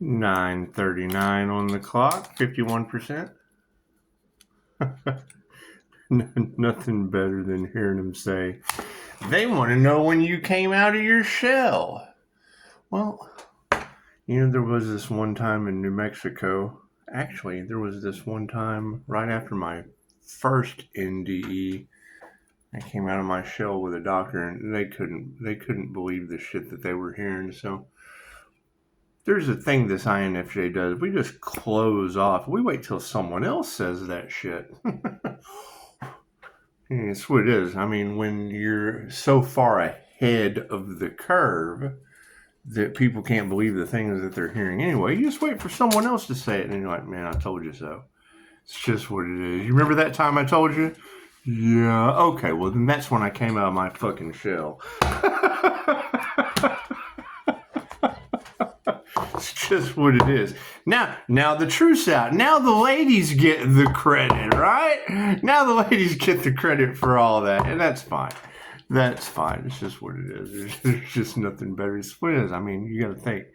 9:39 on the clock, 51%. Nothing better than hearing them say, they want to know when you came out of your shell. Well, there was this one time in New Mexico. Actually, there was this one time right after my first NDE. I came out of my shell with a doctor, and they couldn't believe the shit that they were hearing. So there's a thing this INFJ does. We just close off. We wait till someone else says that shit. It's what it is. I mean, when you're so far ahead of the curve that people can't believe the things that they're hearing anyway, you just wait for someone else to say it, and you're like, man, I told you so. It's just what it is. You remember that time I told you? Yeah, okay, well, then that's when I came out of my fucking shell. It's just what it is. Now the truth's out. Now the ladies get the credit, right? Now the ladies get the credit for all that, and that's fine. That's fine. It's just what it is. There's just nothing better. It's what it is. I mean, you got to think.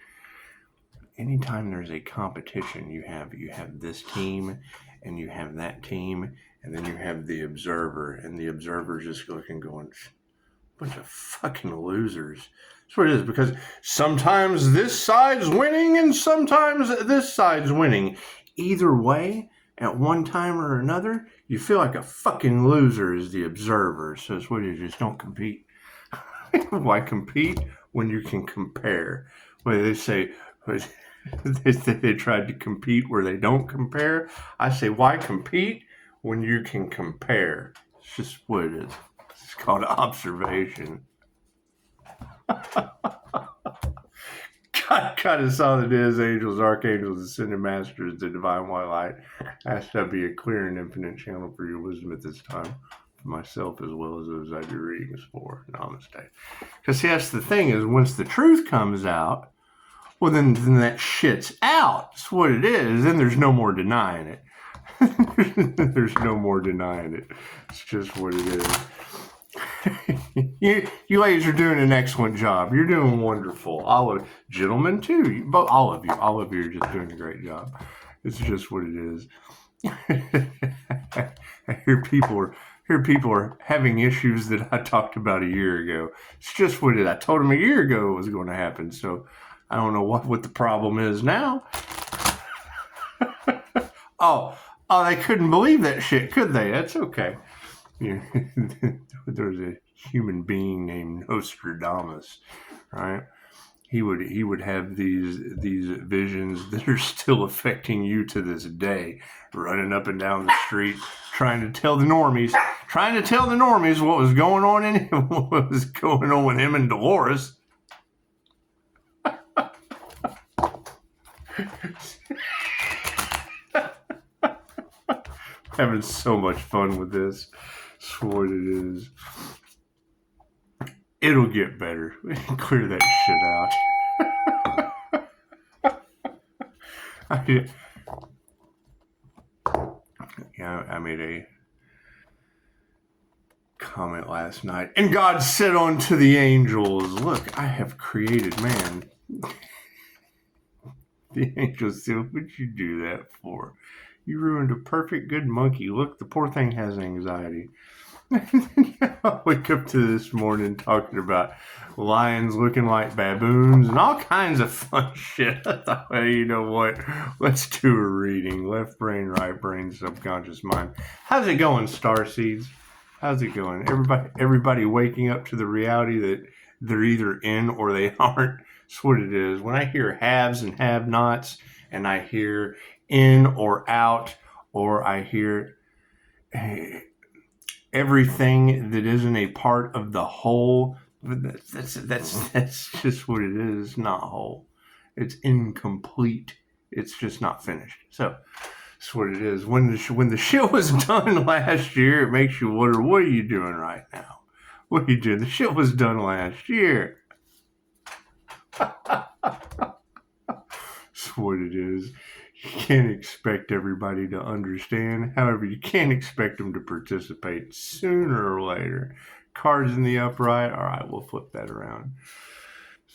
Anytime there's a competition, you have this team, and you have that team, and then you have the observer, and the observer's just looking, going, bunch of fucking losers. That's what it is, because sometimes this side's winning and sometimes this side's winning. Either way, at one time or another, you feel like a fucking loser as the observer. So it's what it is. Just don't compete. Why compete when you can compare? Well, they say they tried to compete where they don't compare. I say, why compete when you can compare? It's just what it is. It's called observation. God is all it is. Angels, archangels, ascended masters, the divine white light. Ask that be a clear and infinite channel for your wisdom at this time, for myself as well as those I do readings for. Namaste. Because see, that's the thing is, once the truth comes out, well, then that shit's out. That's what it is. Then there's no more denying it. There's no more denying it. It's just what it is. You ladies are doing an excellent job. You're doing wonderful. Gentlemen too. But all of you are just doing a great job. It's just what it is. I hear people are having issues that I talked about a year ago. It's just what it is. I told them a year ago it was going to happen. So I don't know what the problem is now. Oh, they couldn't believe that shit, could they? That's okay. There's a human being named Nostradamus, right? He would have these visions that are still affecting you to this day, running up and down the street, trying to tell the normies what was going on with him and Dolores. Having so much fun with this. That's what it is. It'll get better. Clear that shit out. I made a comment last night, and God said unto the angels, look, I have created man. The angels said, what'd you do that for? You ruined a perfect good monkey. Look, the poor thing has anxiety. I wake up to this morning talking about lions looking like baboons and all kinds of fun shit. I thought, well, you know what? Let's do a reading. Left brain, right brain, subconscious mind. How's it going, starseeds? How's it going? Everybody waking up to the reality that they're either in or they aren't. That's what it is. When I hear haves and have-nots, and I hear in or out, or I hear everything that isn't a part of the whole, that's just what it is. It's not whole. It's incomplete. It's just not finished. So that's what it is. When the shit was done last year, it makes you wonder, what are you doing right now? What are you doing? The shit was done last year. That's what it is. You can't expect everybody to understand. However, you can't expect them to participate sooner or later. Cards in the upright. All right, we'll flip that around.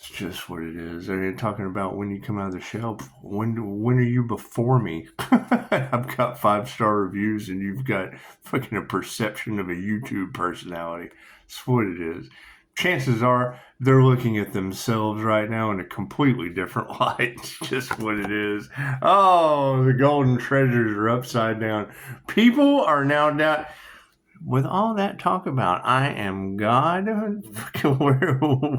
It's just what it is. They're talking about when you come out of the shell. When are you before me? I've got 5-star reviews, and you've got fucking a perception of a YouTube personality. That's what it is. Chances are they're looking at themselves right now in a completely different light. It's just what it is. Oh, the golden treasures are upside down. People are now down. With all that talk about I am God,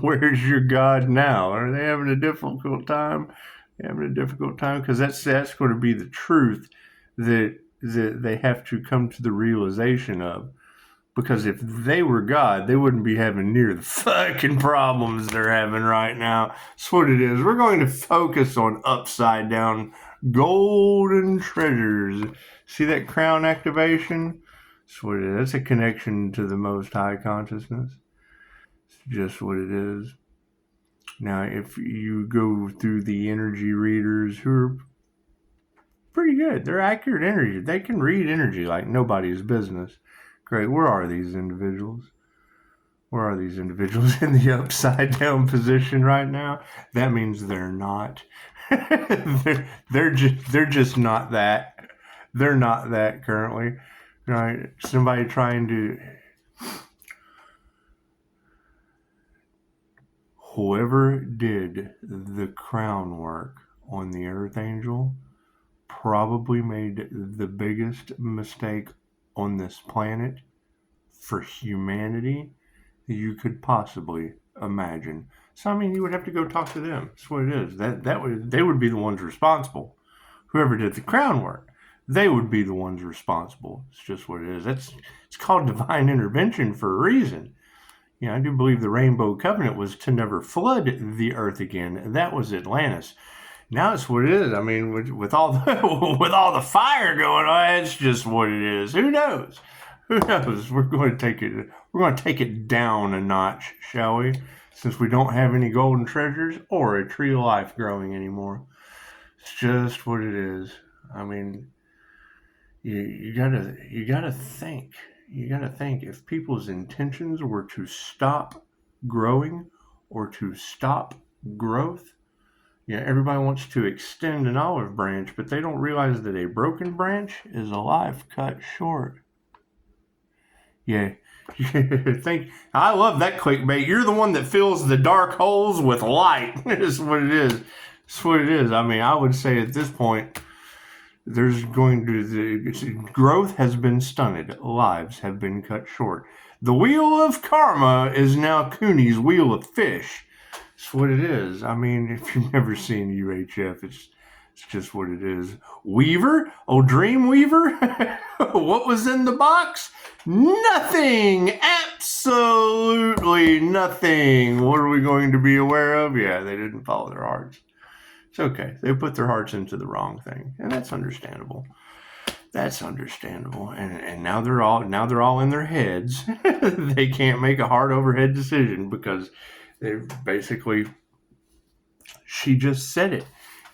where's your God now? Are they having a difficult time? Having a difficult time because that's going to be the truth that they have to come to the realization of. Because if they were God, they wouldn't be having near the fucking problems they're having right now. That's what it is. We're going to focus on upside down golden treasures. See that crown activation? That's what it is. That's a connection to the Most High Consciousness. It's just what it is. Now, if you go through the energy readers who are pretty good, they're accurate energy. They can read energy like nobody's business. Great. Where are these individuals? Where are these individuals in the upside down position right now? That means they're not. they're just not that. They're not that currently. Right? Somebody trying to. Whoever did the crown work on the Earth Angel probably made the biggest mistake on this planet for humanity you could possibly imagine. So I mean, you would have to go talk to them. That's what it is. They would be the ones responsible. Whoever did the crown work, they would be the ones responsible. It's just what it is. It's called divine intervention for a reason. I do believe the Rainbow Covenant was to never flood the earth again. That was Atlantis. Now it's what it is. I mean, with all the with all the fire going on, it's just what it is. Who knows? Who knows? We're going to take it. We're going to take it down a notch, shall we? Since we don't have any golden treasures or a tree of life growing anymore. It's just what it is. I mean, you gotta think. You gotta think if people's intentions were to stop growing or to stop growth. Everybody wants to extend an olive branch, but they don't realize that a broken branch is a life cut short. Yeah. I love that clickbait. You're the one that fills the dark holes with light. That's what it is. That's what it is. I mean, I would say at this point, there's going to growth has been stunted. Lives have been cut short. The wheel of karma is now Cooney's wheel of fish. That's what it is. I mean, if you've never seen UHF, it's just what it is. Weaver? Oh, Dreamweaver? What was in the box? Nothing! Absolutely nothing! What are we going to be aware of? Yeah, they didn't follow their hearts. It's okay. They put their hearts into the wrong thing, and that's understandable. That's understandable. And now they're all in their heads. They can't make a heart over head decision because they've basically. She just said it.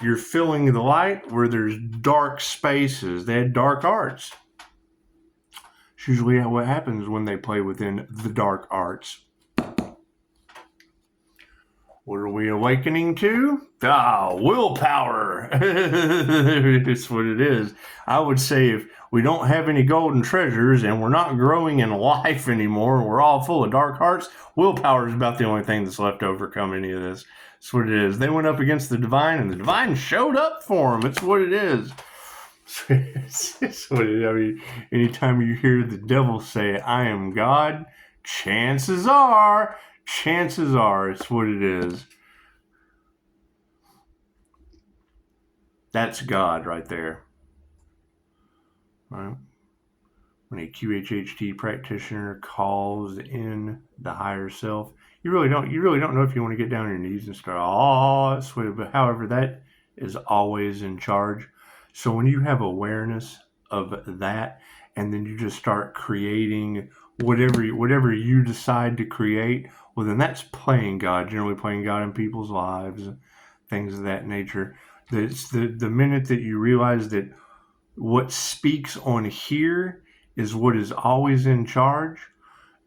You're filling the light where there's dark spaces. They had dark arts. It's usually what happens when they play within the dark arts. What are we awakening to? Willpower. It's what it is. I would say if we don't have any golden treasures and we're not growing in life anymore, we're all full of dark hearts, willpower is about the only thing that's left to overcome any of this. That's what it is. They went up against the divine and the divine showed up for them. It's what it is. It's what it is. I mean, anytime you hear the devil say, I am God, chances are, it's what it is. That's God right there. Right? When a QHHT practitioner calls in the higher self, you really don't know if you want to get down on your knees and start, but however, that is always in charge. So when you have awareness of that, and then you just start creating whatever you decide to create, well, then that's playing God, generally playing God in people's lives, things of that nature. It's the minute that you realize that what speaks on here is what is always in charge,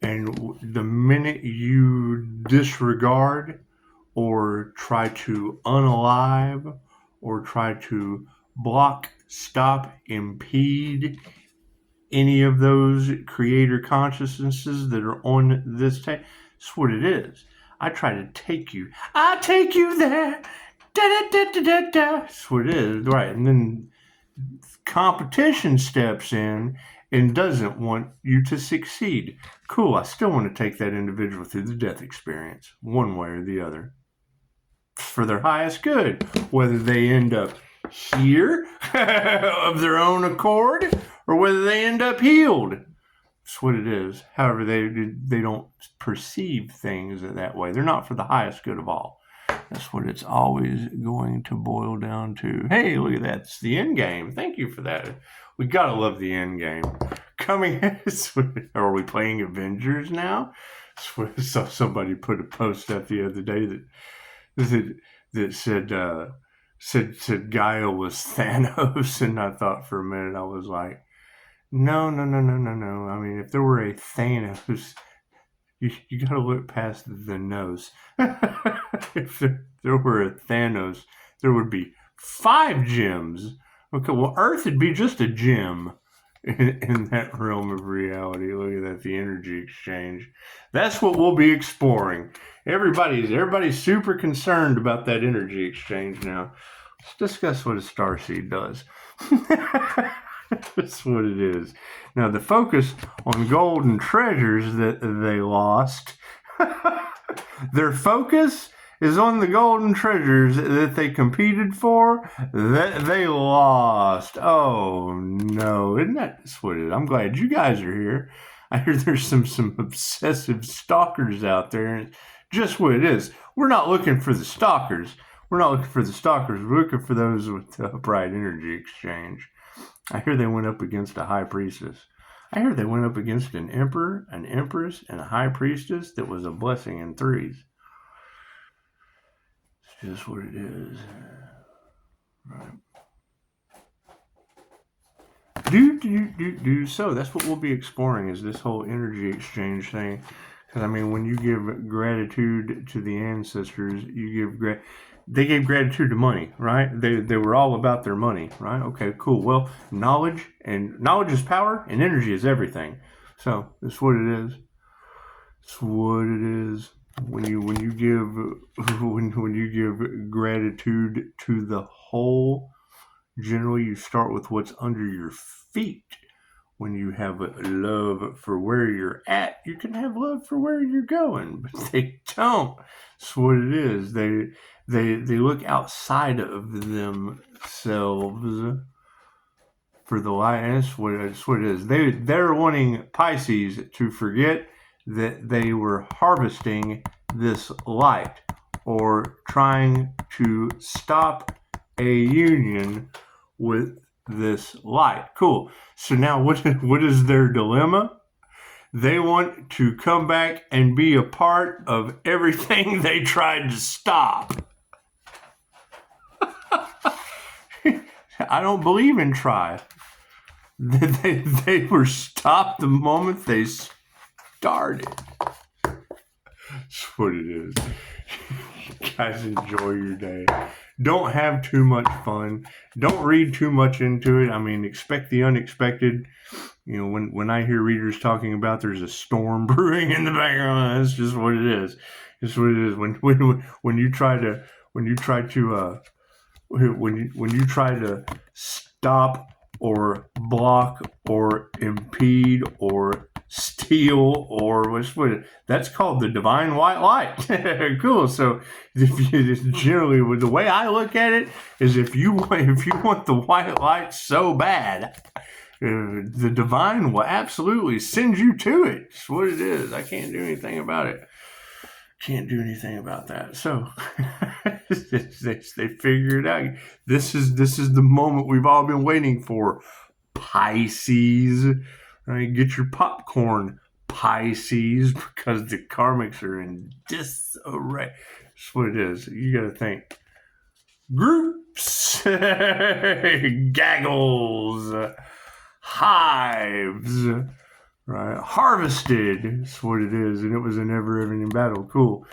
and the minute you disregard or try to unalive or try to block, stop, impede any of those creator consciousnesses that are on this tape. That's what it is. I try to take you. I take you there. Da, da, da, da, da, da. That's what it is. Right. And then competition steps in and doesn't want you to succeed. Cool. I still want to take that individual through the death experience, one way or the other, for their highest good, whether they end up here of their own accord or whether they end up healed. That's what it is. However, they don't perceive things that way. They're not for the highest good of all. That's what it's always going to boil down to. Hey, look at that. It's the end game. Thank you for that. We gotta love the end game. Are we playing Avengers now? I saw somebody put a post up the other day that said Gaia was Thanos, and I thought for a minute, I was like, no. I mean, if there were a Thanos, you got to look past the nose. If there were a Thanos, there would be 5 gems. Okay, well, Earth would be just a gem in that realm of reality. Look at that, the energy exchange. That's what we'll be exploring. Everybody's super concerned about that energy exchange now. Let's discuss what a starseed does. That's what it is. Now, the focus on gold and treasures that they lost, their focus is on the golden treasures that they competed for, that they lost. Oh, no. Isn't that what it is? I'm glad you guys are here. I hear there's some obsessive stalkers out there. And just what it is. We're not looking for the stalkers. We're looking for those with the upright energy exchange. I hear they went up against a high priestess. I hear they went up against an emperor, an empress, and a high priestess that was a blessing in 3s. It's just what it is. Right. So that's what we'll be exploring, is this whole energy exchange thing. Because, I mean, when you give gratitude to the ancestors, they gave gratitude to money, right? They were all about their money, right? Okay, cool. Well, knowledge is power, and energy is everything. So that's what it is. It's what it is. When you give gratitude to the whole, generally you start with what's under your feet. When you have love for where you're at, you can have love for where you're going, but they don't. That's what it is. They look outside of themselves for the light. And that's what it is. They're wanting Pisces to forget that they were harvesting this light or trying to stop a union with this light. Cool. So now what is their dilemma? They want to come back and be a part of everything they tried to stop. I don't believe in try. They were stopped the moment they started. That's what it is. Guys, enjoy your day. Don't have too much fun. Don't read too much into it. I mean, expect the unexpected. You know, when I hear readers talking about there's a storm brewing in the background, that's just what it is. It's what it is. When you try to stop or block or impede or steal or that's called the divine white light. Cool. So generally, the way I look at it is, if you want the white light so bad, the divine will absolutely send you to it. It's what it is. I can't do anything about it. Can't do anything about that. So they figure it out. This is the moment we've all been waiting for. Pisces. Right? Get your popcorn, Pisces, because the karmics are in disarray. That's what it is. You got to think. Groups, gaggles, hives, right? Harvested. That's what it is. And it was a never-ending battle. Cool.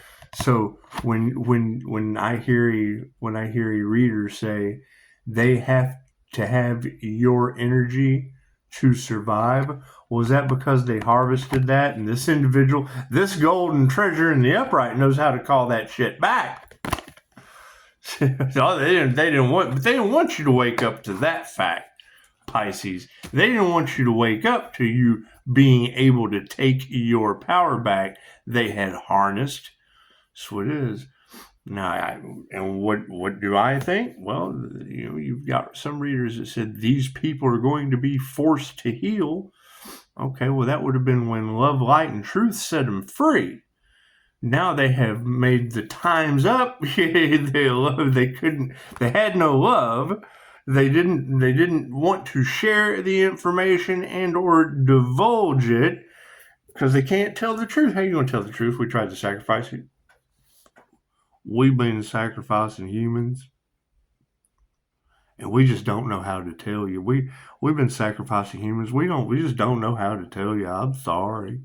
So when I hear a reader say they have to have your energy to survive, was that because they harvested that, and this individual, this golden treasure in the upright, knows how to call that shit back? So they didn't want you to wake up to that fact, Pisces. They didn't want you to wake up to you being able to take your power back. They had harnessed. That's what it is. Now, and what do I think? Well, you've got some readers that said these people are going to be forced to heal. Okay, well, that would have been when love, light, and truth set them free. Now they have made the times up. They couldn't. They had no love. They didn't want to share the information and or divulge it because they can't tell the truth. How are you going to tell the truth? We tried to sacrifice it. We've been sacrificing humans, and we just don't know how to tell you. We've been sacrificing humans. We just don't know how to tell you. I'm sorry.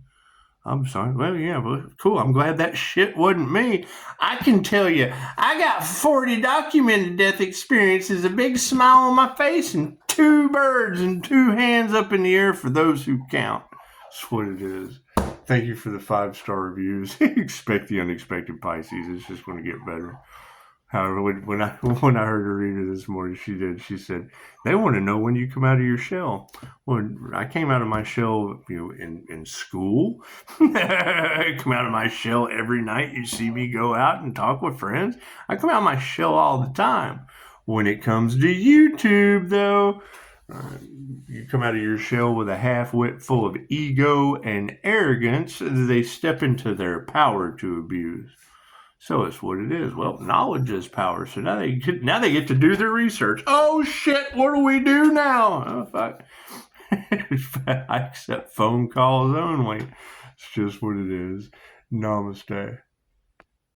Well, yeah, but cool. I'm glad that shit wasn't me. I can tell you, I got 40 documented death experiences, a big smile on my face, and 2 birds and 2 hands up in the air for those who count. That's what it is. Thank you for the 5-star reviews. Expect the unexpected, Pisces. It's just going to get better. However, when I heard a reader this morning, she said, they want to know when you come out of your shell. Well, I came out of my shell, in school. I come out of my shell every night. You see me go out and talk with friends. I come out of my shell all the time. When it comes to YouTube, though, you come out of your shell with a half-wit full of ego and arrogance. They step into their power to abuse. So it's what it is. Well, knowledge is power. So now they get to do their research. Oh shit! What do we do now? Oh, I accept phone calls only. It's just what it is. Namaste.